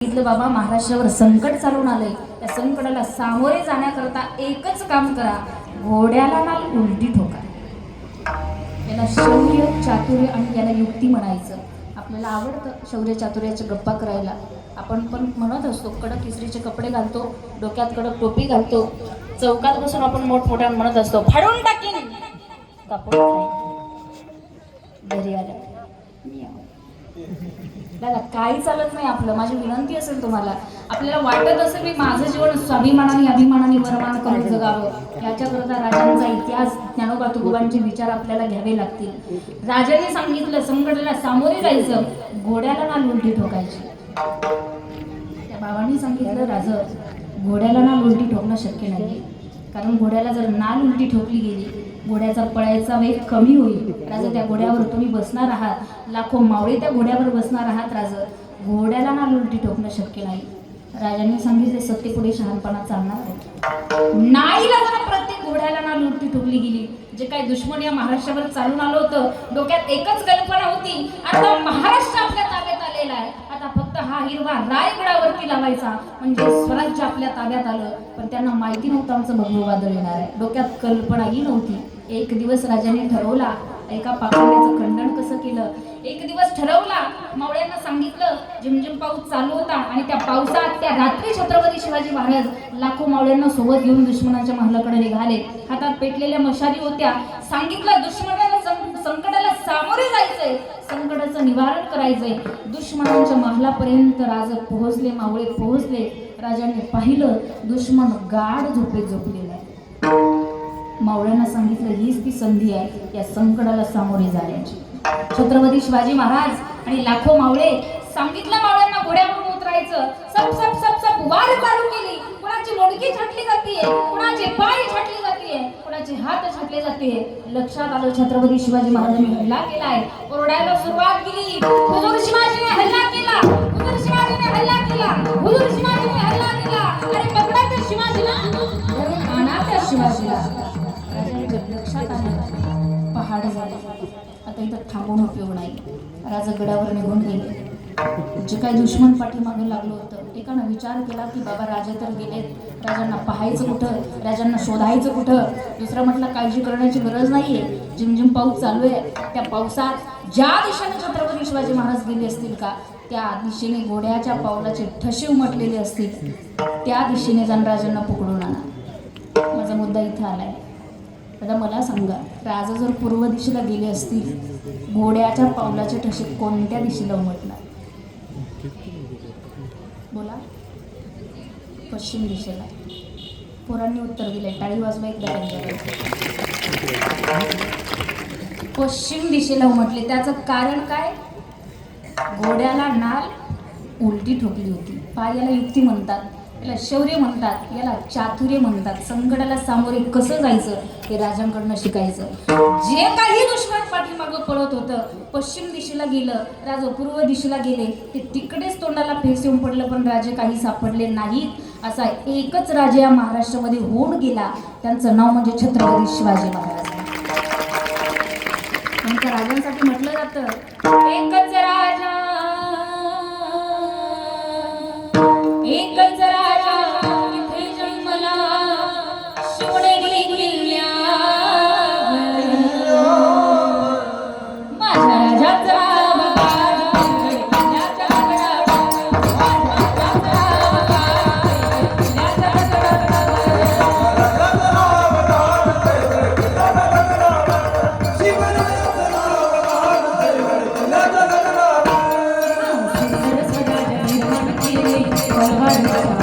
सांगितलं बाबा महाराष्ट्रावर संकट चालून आलंय, त्या संकटाला सामोरे जाण्याकरता एकच काम करा, घोड्याला ना उलटी ठोका. याला शौर्य चातुर्य आणि याला युक्ती म्हणायचं. आपल्याला आवडतं शौर्य चातुर्याच्या गप्पा करायला. आपण पण म्हणत असतो, कडक इस्त्रीचे कपडे घालतो, डोक्यात कडक टोपी घालतो, चौकात बसून आपण मोठमोठ्या म्हणत असतो, फाडून टाकीन कापून घरी आल्या दादा काही चालत नाही आपलं. माझी विनंती असेल तुम्हाला, आपल्याला वाटत असेल मी माझं जीवन स्वाभिमानाने अभिमानाने वरमान करून जगावं, याच्याकरता राजांचा इतिहास ज्ञानोबा तुकोबांचे विचार आपल्याला घ्यावे लागतील. राजाने सांगितलं संकटाला सामोरे जायचं, घोड्याला ना उलटी ठोकायची. त्या बाबांनी सांगितलं राजा घोड्याला ना उलटी ठोकणं शक्य नाही, कारण घोड्याला जर नाल उलटी ठोकली गेली, घोड्याचा पळायचा वेग कमी होईल. राजा त्या घोड्यावर तुम्ही बसणार आहात, लाखो मावळे त्या घोड्यावर बसणार आहात. राजा घोड्याला नाल उलटी ठोकणं शक्य नाही. राजांनी सांगितले सत्तेपुढे शहाणपणा चालणार नाही. राजाला प्रत्येक घोड्याला नाल उलटी ठोकली गेली. जे काही दुश्मन या महाराष्ट्रावर चालून आलं होतं, डोक्यात एकच कल्पना होती, आता महाराष्ट्र आपल्या ताब्यात आलेला आहे, आता फक्त हा हिरवा रायगडावरती लावायचा म्हणजे स्वराज्य आपल्या ताब्यात आलं. पण त्यांना माहिती नव्हतं आमचं भगवं वादळ येणार आहे, डोक्यात कल्पनाही नव्हती. एक दिवस राजाने ठरवला, एका पाखंड्याचं खंडन कसं केलं. एक दिवस ठरवला, मावळ्यांना सांगितलं, झिमझिम पाऊस चालू होता आणि त्या पावसात त्या रात्री छत्रपती शिवाजी महाराज लाखो मावळ्यांना सोबत घेऊन दुश्मनाच्या महालाकडे निघाले. हातात पेटलेल्या मशाली होत्या. सांगितलं दुश्मनाला संकटाला सामोरे जायचंय, संकटाचं निवारण करायचंय. दुश्मनांच्या महालापर्यंत राजा पोहोचले, मावळे पोहोचले. राजाने पाहिलं दुश्मन गाढ झोपेत झोपलेला आहे. मावळ्यांना सांगितलं हीच ती संधी आहे या संकटाला सामोरे जाण्याची. छत्रपती शिवाजी महाराज आणि लाखो मावळे सांगितलं मावळ्यांना घोड्यावरून उतरायचं. सप सप सप सप वार चालू केली. कुणाची मोडकी छाटली जातीये, कुणाचे पाय छाटले जातीये, कुणाचे हात छाटले जातीये. लक्षात आलं छत्रपती शिवाजी महाराजांनी हल्ला केलाय. ओरडायला सुरुवात केली, हुजूर शिवाजीने हल्ला केला, हुजूर शिवाजीने हल्ला केला, हुजूर शिवाजीने हल्ला केला. अरे पकडा त्या शिवाजीला, आणा त्या शिवाजीला. लक्षात आलं पहाड झाले, आता इथं थांबून उपयोग नाही. राजा गडावर निघून गेले. जे काही दुश्मन पाठीमागे लागलं होतं, एकानं विचार केला की बाबा राजा तर गेलेत, राजांना पाहायचं कुठं, राजांना शोधायचं कुठं. दुसरं म्हटलं काळजी करण्याची गरज नाहीये, झिमझिम पाऊस चालू आहे. त्या पावसात ज्या दिशेने छत्रपती शिवाजी महाराज गेले असतील का, त्या दिशेने घोड्याच्या पावलाचे ठसे उमटलेले असतील, त्या दिशेने जाऊन राजांना पकडून आणा. माझा मुद्दा इथं आलाय. आता मला सांगा, राजा जर पूर्व दिशेला गेले असतील, घोड्याच्या पावलाचे ठसे कोणत्या दिशेला उमटणार? बोला. पश्चिम दिशेला. पोरांनी उत्तर दिलंय, टाळी वाजवा एकदा त्यांच्याकडे. पश्चिम दिशेला उमटले. त्याचं कारण काय? घोड्याला नाल उलटी ठोकली होती. पायाला युक्ती म्हणतात, याला शौर्य म्हणतात, याला चातुर्य म्हणतात. संकटाला सामोरे कसं जायचं हे राजांकडनं शिकायचं. जे काही दुश्मन पाठीमागं पळत होतं, पश्चिम दिशेला गेलं, राजा पूर्व दिशेला गेले, ते तिकडेच तोंडाला फेस येऊन पडलं, पण राजे काही सापडले नाहीत. असा एकच राजा या महाराष्ट्रामध्ये होऊन गेला, त्यांचं नाव म्हणजे छत्रपती शिवाजी महाराज. त्यांच्या राजांसाठी म्हटलं जातं एकच राजा, एकच राजा इथे जन्मला, शिवनेरी किल्ल्यावर. माझ्या राजाचा Bye.